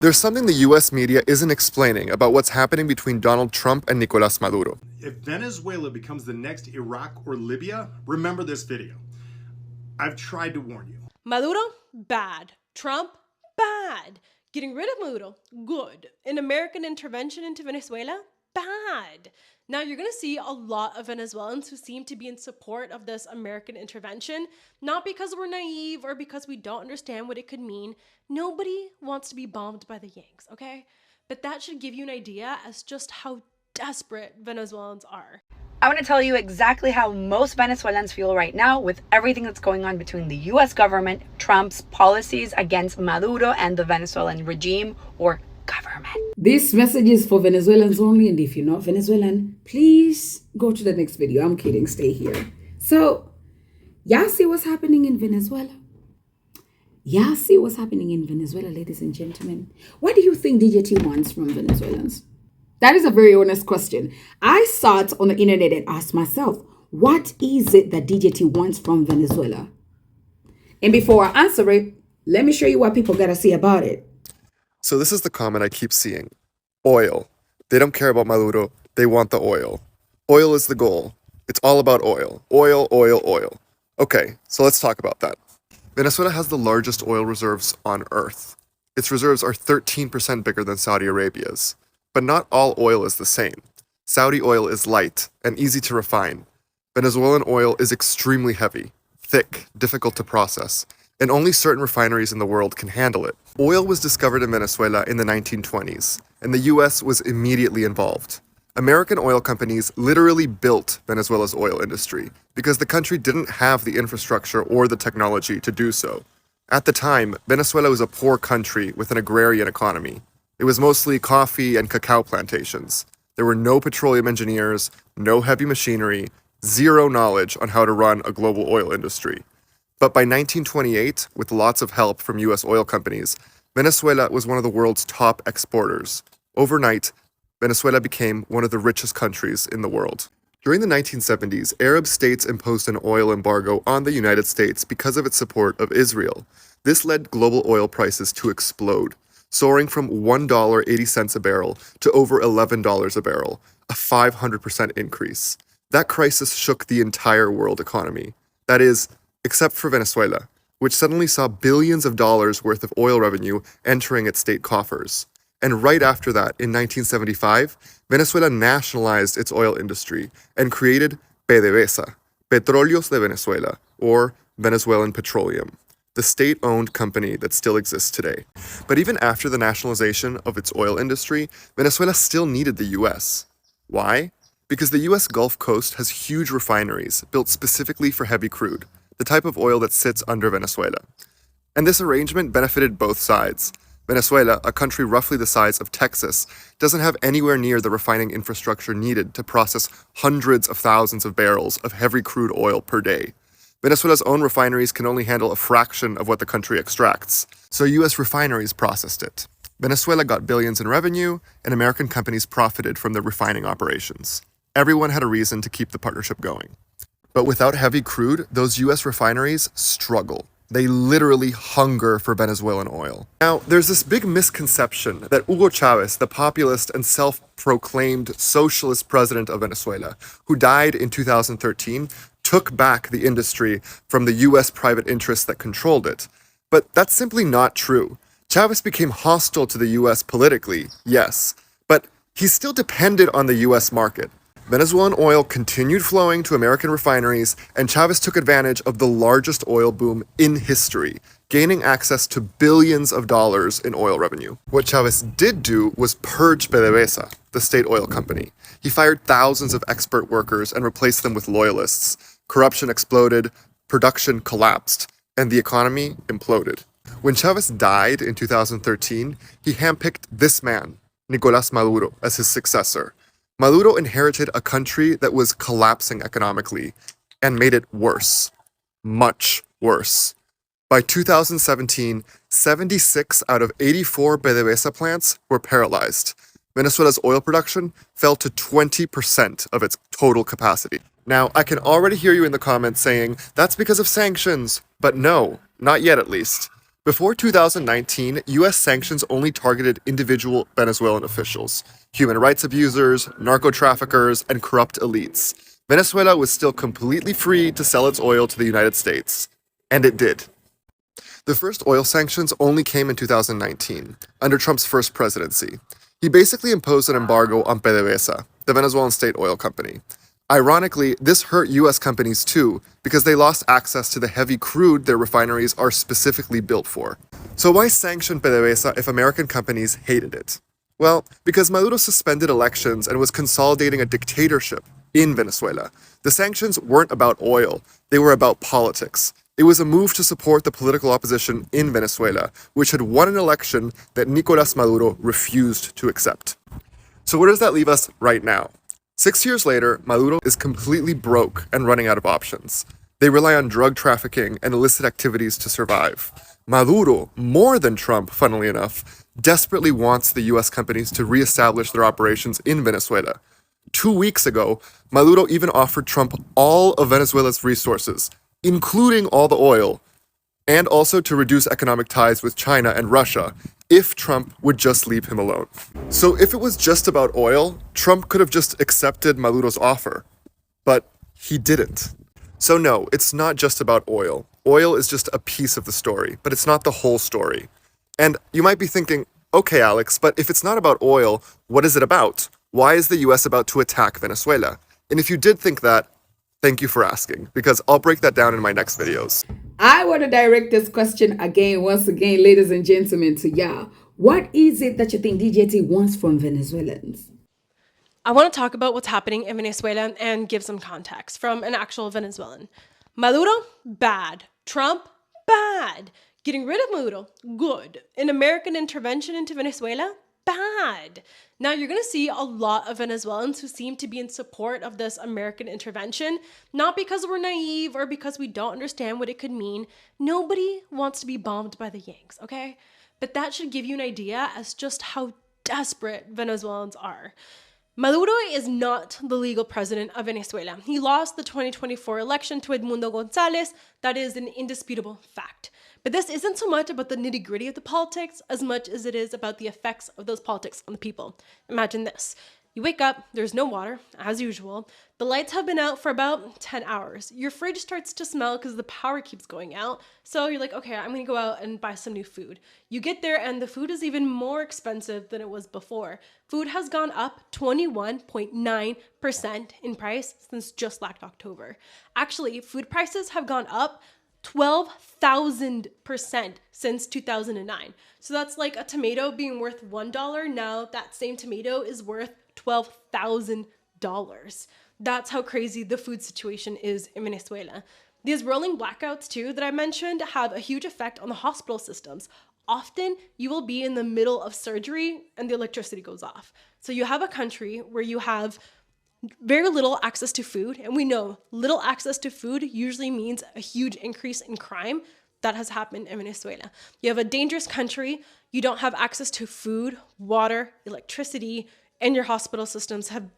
There's something the US media isn't explaining about what's happening between Donald Trump and Nicolás Maduro. If Venezuela becomes the next Iraq or Libya, remember this video. I've tried to warn you. Maduro, bad. Trump, bad. Getting rid of Maduro, good. An American intervention into Venezuela, bad. Now you're going to see a lot of Venezuelans who seem to be in support of this American intervention, not because we're naive or because we don't understand what it could mean. Nobody wants to be bombed by the Yanks, okay? But that should give you an idea as just how desperate Venezuelans are. I want to tell you exactly how most Venezuelans feel right now with everything that's going on between the US government, Trump's policies against Maduro, and the Venezuelan regime or government. This message is for Venezuelans only, and if you're not Venezuelan, please go to the next video. I'm kidding, stay here. So, y'all see what's happening in Venezuela? Y'all see what's happening in Venezuela, ladies and gentlemen? What do you think DJT wants from Venezuelans? That is a very honest question. I sat on the internet and asked myself, what is it that DJT wants from Venezuela? And before I answer it, let me show you what people got to say about it. So this is the comment I keep seeing. Oil. They don't care about Maduro. They want the oil. Oil is the goal. It's all about oil. Oil, oil, oil. Okay, so let's talk about that. Venezuela has the largest oil reserves on Earth. Its reserves are 13% bigger than Saudi Arabia's. But not all oil is the same. Saudi oil is light and easy to refine. Venezuelan oil is extremely heavy, thick, difficult to process, and only certain refineries in the world can handle it. Oil was discovered in Venezuela in the 1920s, and the US was immediately involved. American oil companies literally built Venezuela's oil industry because the country didn't have the infrastructure or the technology to do so. At the time, Venezuela was a poor country with an agrarian economy. It was mostly coffee and cacao plantations. There were no petroleum engineers, no heavy machinery, zero knowledge on how to run a global oil industry. But by 1928, with lots of help from US oil companies, Venezuela was one of the world's top exporters. Overnight, Venezuela became one of the richest countries in the world. During the 1970s, Arab states imposed an oil embargo on the United States because of its support of Israel. This led global oil prices to explode, soaring from $1.80 a barrel to over $11 a barrel, a 500% increase. That crisis shook the entire world economy. That is, except for Venezuela, which suddenly saw billions of dollars worth of oil revenue entering its state coffers. And right after that, in 1975, Venezuela nationalized its oil industry and created PDVSA, Petróleos de Venezuela, or Venezuelan Petroleum, the state-owned company that still exists today. But even after the nationalization of its oil industry, Venezuela still needed the US. Why? Because the US Gulf Coast has huge refineries built specifically for heavy crude, the type of oil that sits under Venezuela. And this arrangement benefited both sides. Venezuela, a country roughly the size of Texas, doesn't have anywhere near the refining infrastructure needed to process hundreds of thousands of barrels of heavy crude oil per day. Venezuela's own refineries can only handle a fraction of what the country extracts, so US refineries processed it. Venezuela got billions in revenue, and American companies profited from the refining operations. Everyone had a reason to keep the partnership going. But without heavy crude, those US refineries struggle. They literally hunger for Venezuelan oil. Now, there's this big misconception that Hugo Chavez, the populist and self-proclaimed socialist president of Venezuela, who died in 2013, took back the industry from the US private interests that controlled it. But that's simply not true. Chavez became hostile to the US politically, yes, but he still depended on the US market. Venezuelan oil continued flowing to American refineries, and Chavez took advantage of the largest oil boom in history, gaining access to billions of dollars in oil revenue. What Chavez did do was purge PDVSA, the state oil company. He fired thousands of expert workers and replaced them with loyalists. Corruption exploded, production collapsed, and the economy imploded. When Chavez died in 2013, he handpicked this man, Nicolás Maduro, as his successor. Maduro inherited a country that was collapsing economically and made it worse. Much worse. By 2017, 76 out of 84 PDVSA plants were paralyzed. Venezuela's oil production fell to 20% of its total capacity. Now, I can already hear you in the comments saying, that's because of sanctions. But no, not yet at least. Before 2019, US sanctions only targeted individual Venezuelan officials, human rights abusers, narco traffickers, and corrupt elites. Venezuela was still completely free to sell its oil to the United States. And it did. The first oil sanctions only came in 2019, under Trump's first presidency. He basically imposed an embargo on PDVSA, the Venezuelan state oil company. Ironically, this hurt US companies too, because they lost access to the heavy crude their refineries are specifically built for. So why sanction PDVSA if American companies hated it? Well, because Maduro suspended elections and was consolidating a dictatorship in Venezuela. The sanctions weren't about oil, they were about politics. It was a move to support the political opposition in Venezuela, which had won an election that Nicolás Maduro refused to accept. So where does that leave us right now? 6 years later, Maduro is completely broke and running out of options. They rely on drug trafficking and illicit activities to survive. Maduro, more than Trump, funnily enough, desperately wants the US companies to reestablish their operations in Venezuela. 2 weeks ago, Maduro even offered Trump all of Venezuela's resources, including all the oil, and also to reduce economic ties with China and Russia, if Trump would just leave him alone. So if it was just about oil, Trump could have just accepted Maduro's offer. But he didn't. So no, it's not just about oil. Oil is just a piece of the story, but it's not the whole story. And you might be thinking, okay, Alex, but if it's not about oil, what is it about? Why is the US about to attack Venezuela? And if you did think that, thank you for asking, because I'll break that down in my next videos. I want to direct this question again, once again, ladies and gentlemen, to y'all. What is it that you think DJT wants from Venezuelans? I want to talk about what's happening in Venezuela and give some context from an actual Venezuelan. Maduro, bad. Trump, bad. Getting rid of Maduro, good. An American intervention into Venezuela, bad. Now you're going to see a lot of Venezuelans who seem to be in support of this American intervention, not because we're naive or because we don't understand what it could mean. Nobody wants to be bombed by the Yanks, okay? But that should give you an idea as just how desperate Venezuelans are. Maduro is not the legal president of Venezuela. He lost the 2024 election to Edmundo Gonzalez. That is an indisputable fact. But this isn't so much about the nitty-gritty of the politics as much as it is about the effects of those politics on the people. Imagine this. You wake up, there's no water, as usual. The lights have been out for about 10 hours. Your fridge starts to smell because the power keeps going out. So you're like, okay, I'm gonna go out and buy some new food. You get there and the food is even more expensive than it was before. Food has gone up 21.9% in price since just last October. Actually, food prices have gone up 12,000% since 2009. So that's like a tomato being worth $1. Now that same tomato is worth $12,000. That's how crazy the food situation is in Venezuela. These rolling blackouts too that I mentioned have a huge effect on the hospital systems. Often you will be in the middle of surgery and the electricity goes off. So you have a country where you have very little access to food, and we know little access to food usually means a huge increase in crime. That has happened in Venezuela. You have a dangerous country, you don't have access to food, water, electricity, and your hospital systems have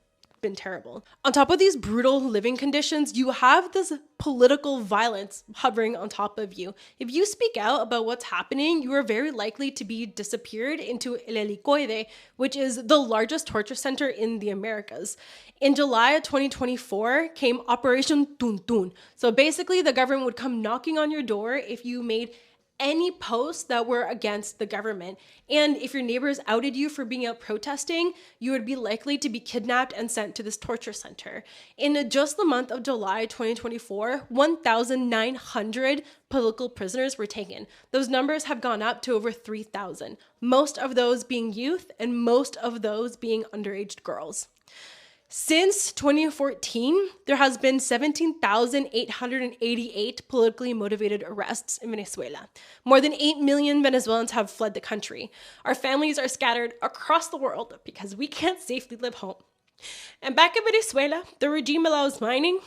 been terrible. On top of these brutal living conditions, you have this political violence hovering on top of you. If you speak out about what's happening, you are very likely to be disappeared into El Helicoide, which is the largest torture center in the Americas. In July of 2024 came Operation Tuntun. So basically the government would come knocking on your door if you made any posts that were against the government. And if your neighbors outed you for being out protesting, you would be likely to be kidnapped and sent to this torture center. In just the month of July 2024, 1,900 political prisoners were taken. Those numbers have gone up to over 3,000, most of those being youth and most of those being underage girls. Since 2014, there has been 17,888 politically motivated arrests in Venezuela. More than 8 million Venezuelans have fled the country. Our families are scattered across the world because we can't safely live home. And back in Venezuela, the regime allows mining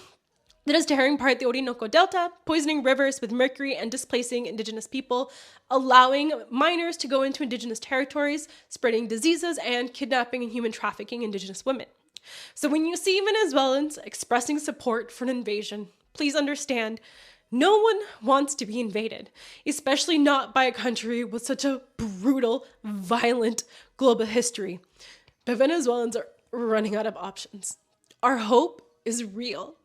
that is tearing apart the Orinoco Delta, poisoning rivers with mercury and displacing indigenous people, allowing miners to go into indigenous territories, spreading diseases, and kidnapping and human trafficking indigenous women. So when you see Venezuelans expressing support for an invasion, please understand No one wants to be invaded, especially not by a country with such a brutal, violent global history. But Venezuelans are running out of options. Our hope is real.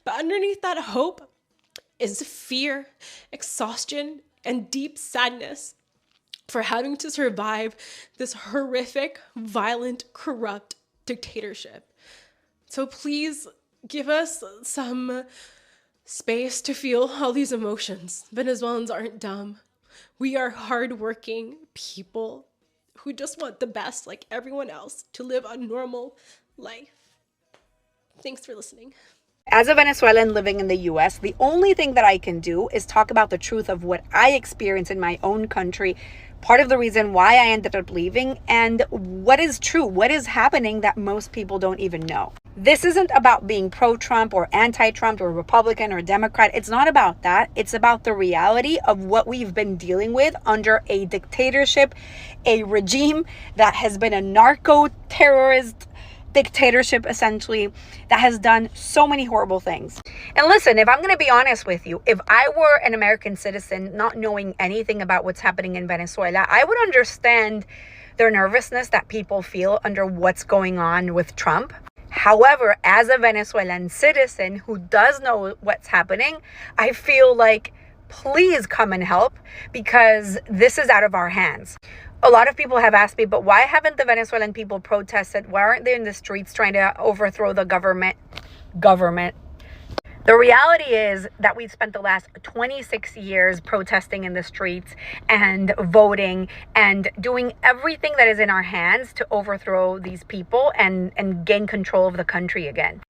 But underneath that hope is fear, exhaustion, and deep sadness for having to survive this horrific, violent, corrupt dictatorship. So please give us some space to feel all these emotions. Venezuelans aren't dumb. We are hardworking people who just want the best, like everyone else, to live a normal life. Thanks for listening. As a Venezuelan living in the US, the only thing that I can do is talk about the truth of what I experienced in my own country, part of the reason why I ended up leaving, and what is true, what is happening that most people don't even know. This isn't about being pro-Trump or anti-Trump or Republican or Democrat. It's not about that. It's about the reality of what we've been dealing with under a dictatorship, a regime that has been a narco-terrorist dictatorship, essentially, that has done so many horrible things. And listen, if I'm going to be honest with you, if I were an American citizen not knowing anything about what's happening in Venezuela, I would understand their nervousness that people feel under what's going on with Trump. However, as a Venezuelan citizen who does know what's happening, I feel like, please come and help, because this is out of our hands. A lot of people have asked me, but why haven't the Venezuelan people protested? Why aren't they in the streets trying to overthrow the government? The reality is that we've spent the last 26 years protesting in the streets and voting and doing everything that is in our hands to overthrow these people and gain control of the country again.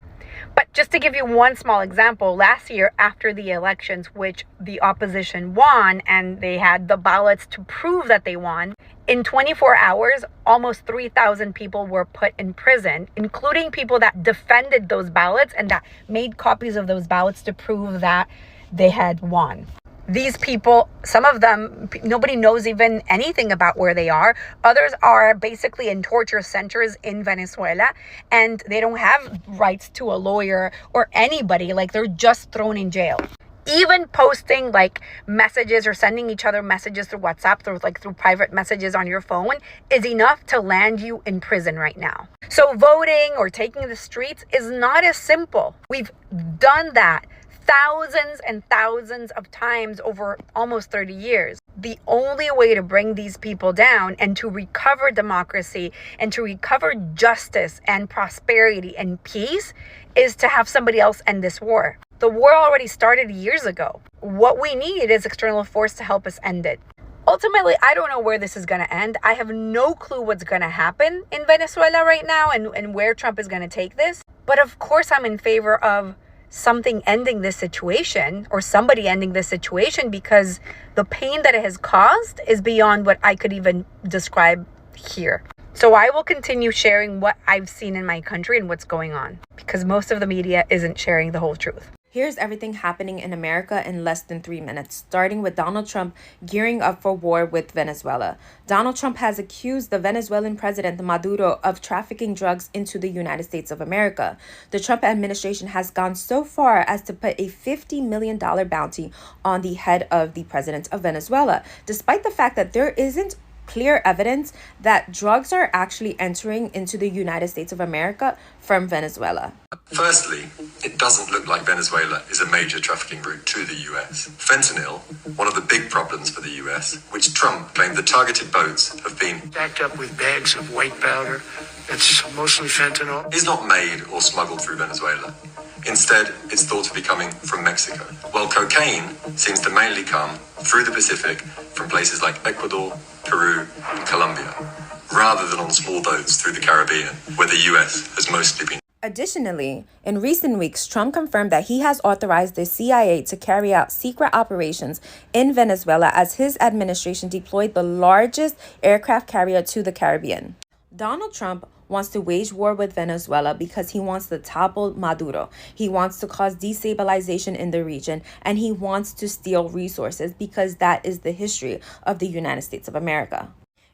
But just to give you one small example, last year after the elections, which the opposition won, and they had the ballots to prove that they won, in 24 hours, almost 3,000 people were put in prison, including people that defended those ballots and that made copies of those ballots to prove that they had won. These people, some of them, nobody knows even anything about where they are. Others are basically in torture centers in Venezuela, and they don't have rights to a lawyer or anybody. Like, they're just thrown in jail. Even posting like messages or sending each other messages through WhatsApp, through private messages on your phone, is enough to land you in prison right now. So voting or taking the streets is not as simple. We've done that thousands and thousands of times over almost 30 years. The only way to bring these people down and to recover democracy and to recover justice and prosperity and peace is to have somebody else end this war. The war already started years ago. What we need is external force to help us end it. Ultimately, I don't know where this is going to end. I have no clue what's going to happen in Venezuela right now and where Trump is going to take this. But of course, I'm in favor of something ending this situation, or somebody ending this situation, because the pain that it has caused is beyond what I could even describe here. So I will continue sharing what I've seen in my country and what's going on, because most of the media isn't sharing the whole truth. Here's everything happening in America in less than 3 minutes, starting with Donald Trump gearing up for war with Venezuela. Donald Trump has accused the Venezuelan president Maduro of trafficking drugs into the United States of America. The Trump administration has gone so far as to put a $50 million bounty on the head of the president of Venezuela, despite the fact that there isn't clear evidence that drugs are actually entering into the United States of America from Venezuela. Firstly, it doesn't look like Venezuela is a major trafficking route to the US. Fentanyl, one of the big problems for the US, which Trump claimed the targeted boats have been backed up with bags of white powder that's mostly fentanyl, is not made or smuggled through Venezuela. Instead, it's thought to be coming from Mexico, while cocaine seems to mainly come through the Pacific from places like Ecuador, Peru, and Colombia, rather than on small boats through the Caribbean, where the US has mostly been. Additionally, in recent weeks, Trump confirmed that he has authorized the CIA to carry out secret operations in Venezuela as his administration deployed the largest aircraft carrier to the Caribbean. Donald Trump wants to wage war with Venezuela because he wants to topple Maduro. He wants to cause destabilization in the region, and he wants to steal resources because that is the history of the United States of America.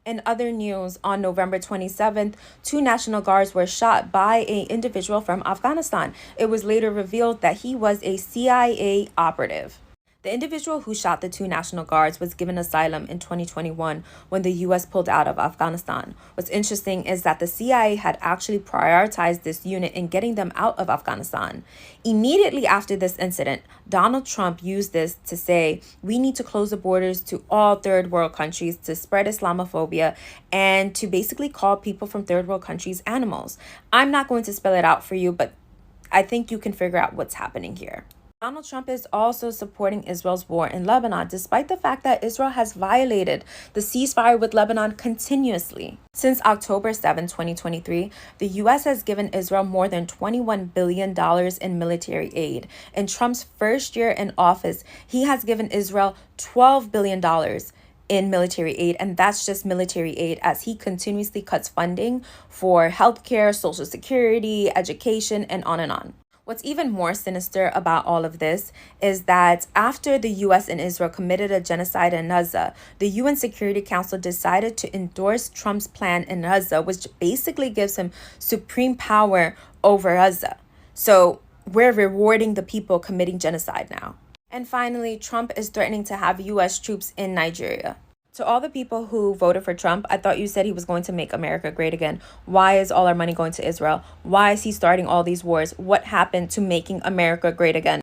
In other news, on November 27th, 2 National Guards were shot by an individual from Afghanistan. It was later revealed that he was a CIA operative. The individual who shot the 2 National Guards was given asylum in 2021 when the U.S. pulled out of Afghanistan. What's interesting is that the CIA had actually prioritized this unit in getting them out of Afghanistan. Immediately after this incident, Donald Trump used this to say, we need to close the borders to all third world countries, to spread Islamophobia, and to basically call people from third world countries animals. I'm not going to spell it out for you, but I think you can figure out what's happening here. Donald Trump is also supporting Israel's war in Lebanon, despite the fact that Israel has violated the ceasefire with Lebanon continuously. Since October 7, 2023, the U.S. has given Israel more than $21 billion in military aid. In Trump's first year in office, he has given Israel $12 billion in military aid, and that's just military aid as he continuously cuts funding for healthcare, social security, education, and on and on. What's even more sinister about all of this is that after the U.S. and Israel committed a genocide in Gaza, the UN Security Council decided to endorse Trump's plan in Gaza, which basically gives him supreme power over Gaza. So we're rewarding the people committing genocide now. And finally, Trump is threatening to have U.S. troops in Nigeria. To all the people who voted for Trump, I thought you said he was going to make America great again. Why is all our money going to Israel? Why is he starting all these wars? What happened to making America great again?